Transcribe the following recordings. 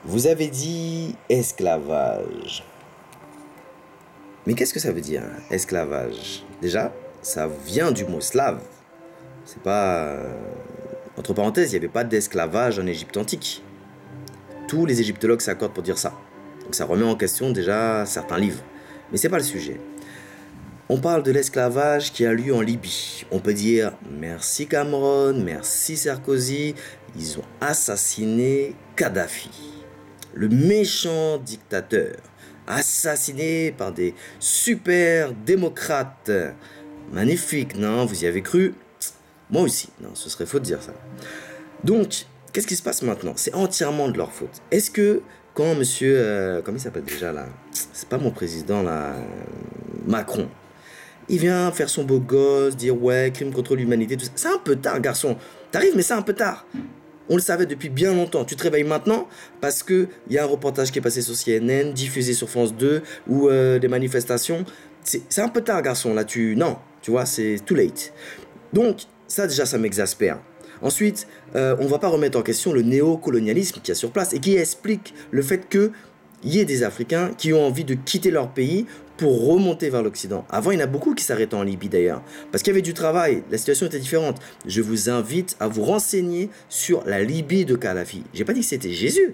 Vous avez dit esclavage. Mais qu'est-ce que ça veut dire, esclavage? Déjà, ça vient du mot slave. C'est pas... Entre parenthèses, il n'y avait pas d'esclavage en Égypte antique. Tous les égyptologues s'accordent pour dire ça. Donc ça remet en question déjà certains livres. Mais c'est pas le sujet. On parle de l'esclavage qui a lieu en Libye. On peut dire merci Cameron, merci Sarkozy. Ils ont assassiné Kadhafi, le méchant dictateur, assassiné par des super démocrates. Magnifique, non? Vous y avez cru? Moi aussi. Non, ce serait faux de dire ça. Donc, qu'est-ce qui se passe maintenant? C'est entièrement de leur faute. Est-ce que quand monsieur... comment il s'appelle déjà là? C'est pas mon président là... Macron. Il vient faire son beau gosse, dire ouais, crime contre l'humanité, tout ça. C'est un peu tard, garçon. T'arrives, mais c'est un peu tard. On le savait depuis bien longtemps. Tu te réveilles maintenant parce qu'il y a un reportage qui est passé sur CNN, diffusé sur France 2, ou des manifestations. C'est un peu tard, garçon. Là, non, tu vois, c'est too late. Donc, ça déjà, ça m'exaspère. Ensuite, on ne va pas remettre en question le néocolonialisme qui est sur place et qui explique le fait qu'il y ait des Africains qui ont envie de quitter leur pays pour remonter vers l'Occident. Avant, il y en a beaucoup qui s'arrêtaient en Libye d'ailleurs, parce qu'il y avait du travail, la situation était différente. Je vous invite à vous renseigner sur la Libye de Kadhafi. J'ai pas dit que c'était Jésus.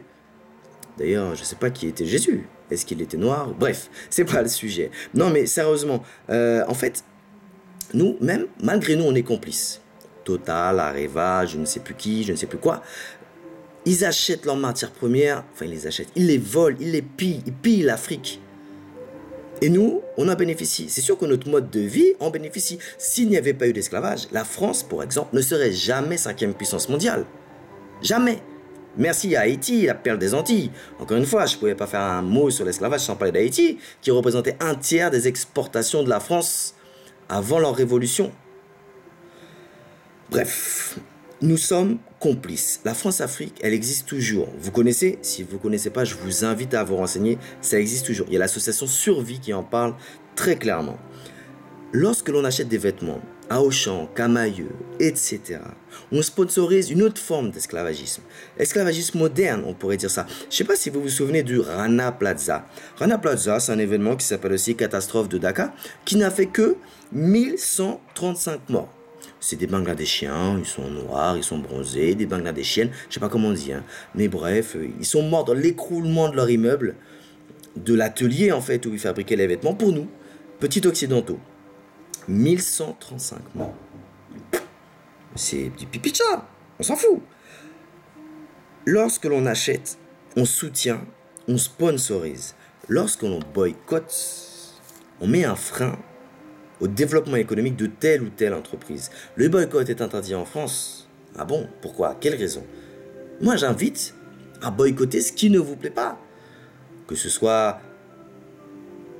D'ailleurs, je ne sais pas qui était Jésus. Est-ce qu'il était noir? Bref, c'est pas le sujet. Non, mais sérieusement, en fait, nous, même, malgré nous, on est complices. Total, Areva, je ne sais plus qui, je ne sais plus quoi. Ils achètent leurs matières premières, enfin, ils les achètent, ils les volent, ils les pillent, ils pillent l'Afrique. Et nous, on en bénéficie. C'est sûr que notre mode de vie en bénéficie. S'il n'y avait pas eu d'esclavage, la France, pour exemple, ne serait jamais 5e puissance mondiale. Jamais. Merci à Haïti, la perle des Antilles. Encore une fois, je ne pouvais pas faire un mot sur l'esclavage sans parler d'Haïti, qui représentait un tiers des exportations de la France avant leur révolution. Bref, nous sommes complices. La France-Afrique, elle existe toujours. Vous connaissez? Si vous ne connaissez pas, je vous invite à vous renseigner. Ça existe toujours. Il y a l'association Survie qui en parle très clairement. Lorsque l'on achète des vêtements à Auchan, Camaïeu, etc., on sponsorise une autre forme d'esclavagisme. Esclavagisme moderne, on pourrait dire ça. Je ne sais pas si vous vous souvenez du Rana Plaza. Rana Plaza, c'est un événement qui s'appelle aussi Catastrophe de Dakar, qui n'a fait que 1135 morts. C'est des Bangladeshiens, ils sont noirs, ils sont bronzés, des Bangladeshiennes, je ne sais pas comment on dit, hein. Mais bref, ils sont morts dans l'écroulement de leur immeuble, de l'atelier en fait où ils fabriquaient les vêtements pour nous, petits occidentaux. 1135 morts. C'est du pipi de chat, on s'en fout. Lorsque l'on achète, on soutient, on sponsorise. Lorsque l'on boycotte, on met un frein au développement économique de telle ou telle entreprise. Le boycott est interdit en France. Ah bon? Pourquoi? Quelle raison? Moi, j'invite à boycotter ce qui ne vous plaît pas. Que ce soit,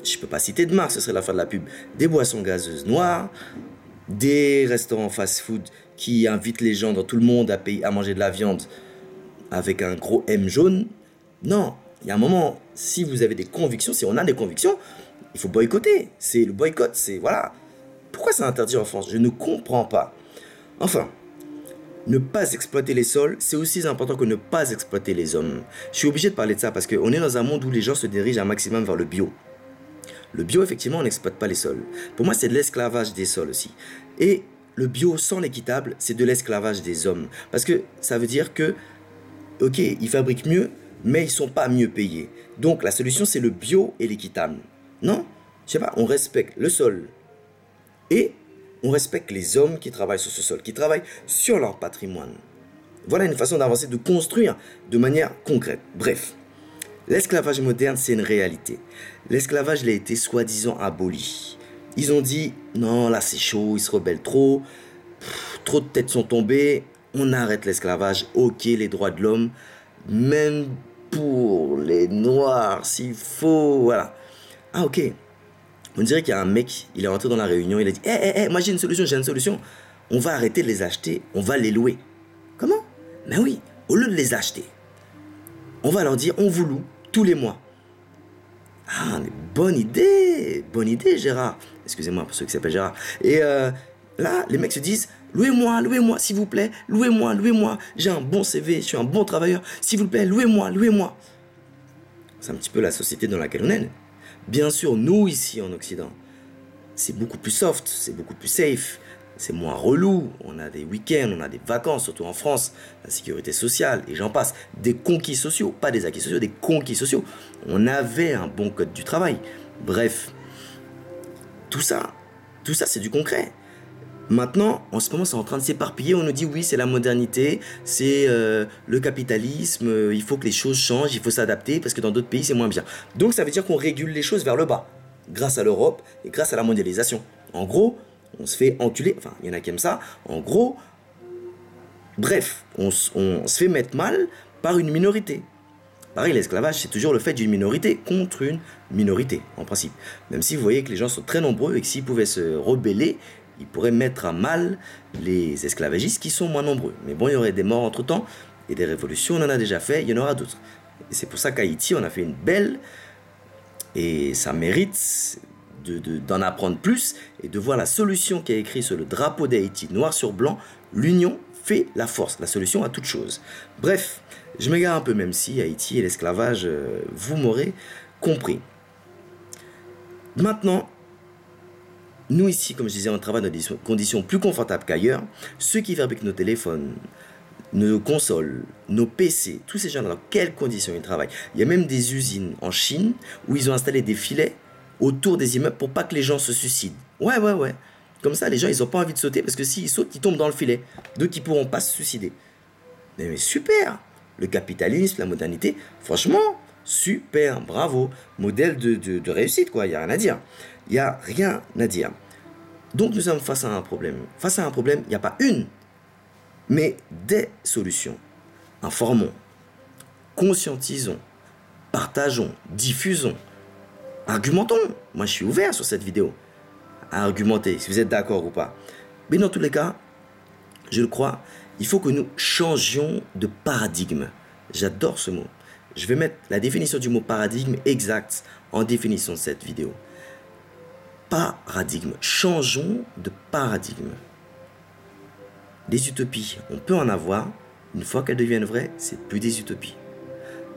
je ne peux pas citer de marque, ce serait la fin de la pub, des boissons gazeuses noires, des restaurants fast-food qui invitent les gens dans tout le monde à manger de la viande avec un gros M jaune. Non, il y a un moment, si vous avez des convictions, si on a des convictions, il faut boycotter. C'est le boycott, c'est voilà. Pourquoi c'est interdit en France? Je ne comprends pas. Enfin, ne pas exploiter les sols, c'est aussi important que ne pas exploiter les hommes. Je suis obligé de parler de ça parce qu'on est dans un monde où les gens se dirigent un maximum vers le bio. Le bio, effectivement, on n'exploite pas les sols. Pour moi, c'est de l'esclavage des sols aussi. Et le bio sans l'équitable, c'est de l'esclavage des hommes. Parce que ça veut dire que, ok, ils fabriquent mieux, mais ils ne sont pas mieux payés. Donc la solution, c'est le bio et l'équitable. Non, je sais pas, on respecte le sol et on respecte les hommes qui travaillent sur ce sol, qui travaillent sur leur patrimoine. Voilà une façon d'avancer, de construire de manière concrète. Bref, l'esclavage moderne, c'est une réalité. L'esclavage, il a été soi-disant aboli. Ils ont dit, non, là c'est chaud, ils se rebellent trop, trop de têtes sont tombées, on arrête l'esclavage, ok, les droits de l'homme, même pour les noirs, s'il faut, voilà. Ah ok, on dirait qu'il y a un mec, il est rentré dans la réunion, il a dit moi j'ai une solution, on va arrêter de les acheter, on va les louer. Comment? Mais oui, au lieu de les acheter, on va leur dire on vous loue tous les mois. Ah mais bonne idée Gérard, excusez-moi pour ceux qui s'appellent Gérard. Et là les mecs se disent louez-moi s'il vous plaît, louez-moi, j'ai un bon CV, je suis un bon travailleur, s'il vous plaît, louez-moi. C'est un petit peu la société dans laquelle on est. Bien sûr, nous ici en Occident, c'est beaucoup plus soft, c'est beaucoup plus safe, c'est moins relou, on a des week-ends, on a des vacances, surtout en France, la sécurité sociale, et j'en passe. Des conquis sociaux, pas des acquis sociaux, des conquis sociaux. On avait un bon code du travail. Bref, tout ça c'est du concret. Maintenant, en ce moment, c'est en train de s'éparpiller. On nous dit oui, c'est la modernité, c'est le capitalisme, il faut que les choses changent, il faut s'adapter parce que dans d'autres pays, c'est moins bien. Donc, ça veut dire qu'on régule les choses vers le bas, grâce à l'Europe et grâce à la mondialisation. En gros, on se fait enculer, enfin, il y en a qui aiment ça. En gros, bref, on se fait mettre mal par une minorité. Pareil, l'esclavage, c'est toujours le fait d'une minorité contre une minorité, en principe. Même si vous voyez que les gens sont très nombreux et que s'ils pouvaient se rebeller, ils pourraient mettre à mal les esclavagistes qui sont moins nombreux. Mais bon, il y aurait des morts entre-temps, et des révolutions, on en a déjà fait, il y en aura d'autres. Et c'est pour ça qu'Haïti, on a fait une belle, et ça mérite d'en apprendre plus, et de voir la solution qui est écrite sur le drapeau d'Haïti, noir sur blanc, l'union fait la force, la solution à toute chose. Bref, je m'égare un peu, même si Haïti et l'esclavage, vous m'aurez compris. Maintenant, nous ici, comme je disais, on travaille dans des conditions plus confortables qu'ailleurs. Ceux qui fabriquent nos téléphones, nos consoles, nos PC, tous ces gens dans quelles conditions ils travaillent. Il y a même des usines en Chine où ils ont installé des filets autour des immeubles pour pas que les gens se suicident. Ouais. Comme ça, les gens, ils n'ont pas envie de sauter parce que s'ils sautent, ils tombent dans le filet. Donc, ils ne pourront pas se suicider. Mais super! Le capitalisme, la modernité, franchement, super, bravo. Modèle de réussite, quoi. Il n'y a rien à dire. Il n'y a rien à dire. Donc, nous sommes face à un problème. Face à un problème, il n'y a pas une, mais des solutions. Informons, conscientisons, partageons, diffusons, argumentons. Moi, je suis ouvert sur cette vidéo à argumenter, si vous êtes d'accord ou pas. Mais dans tous les cas, je le crois, il faut que nous changions de paradigme. J'adore ce mot. Je vais mettre la définition du mot paradigme exacte en définition de cette vidéo. Paradigme. Changeons de paradigme. Des utopies, on peut en avoir. Une fois qu'elles deviennent vraies, c'est plus des utopies.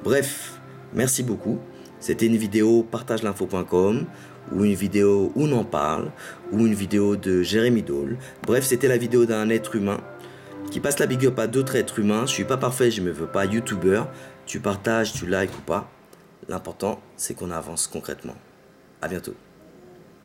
Bref, merci beaucoup. C'était une vidéo partagelinfo.com ou une vidéo où on en parle ou une vidéo de Jérémy Dole. Bref, c'était la vidéo d'un être humain qui passe la big up à d'autres êtres humains. Je suis pas parfait, je me veux pas youtubeur. Tu partages, tu likes ou pas. L'important, c'est qu'on avance concrètement. À bientôt.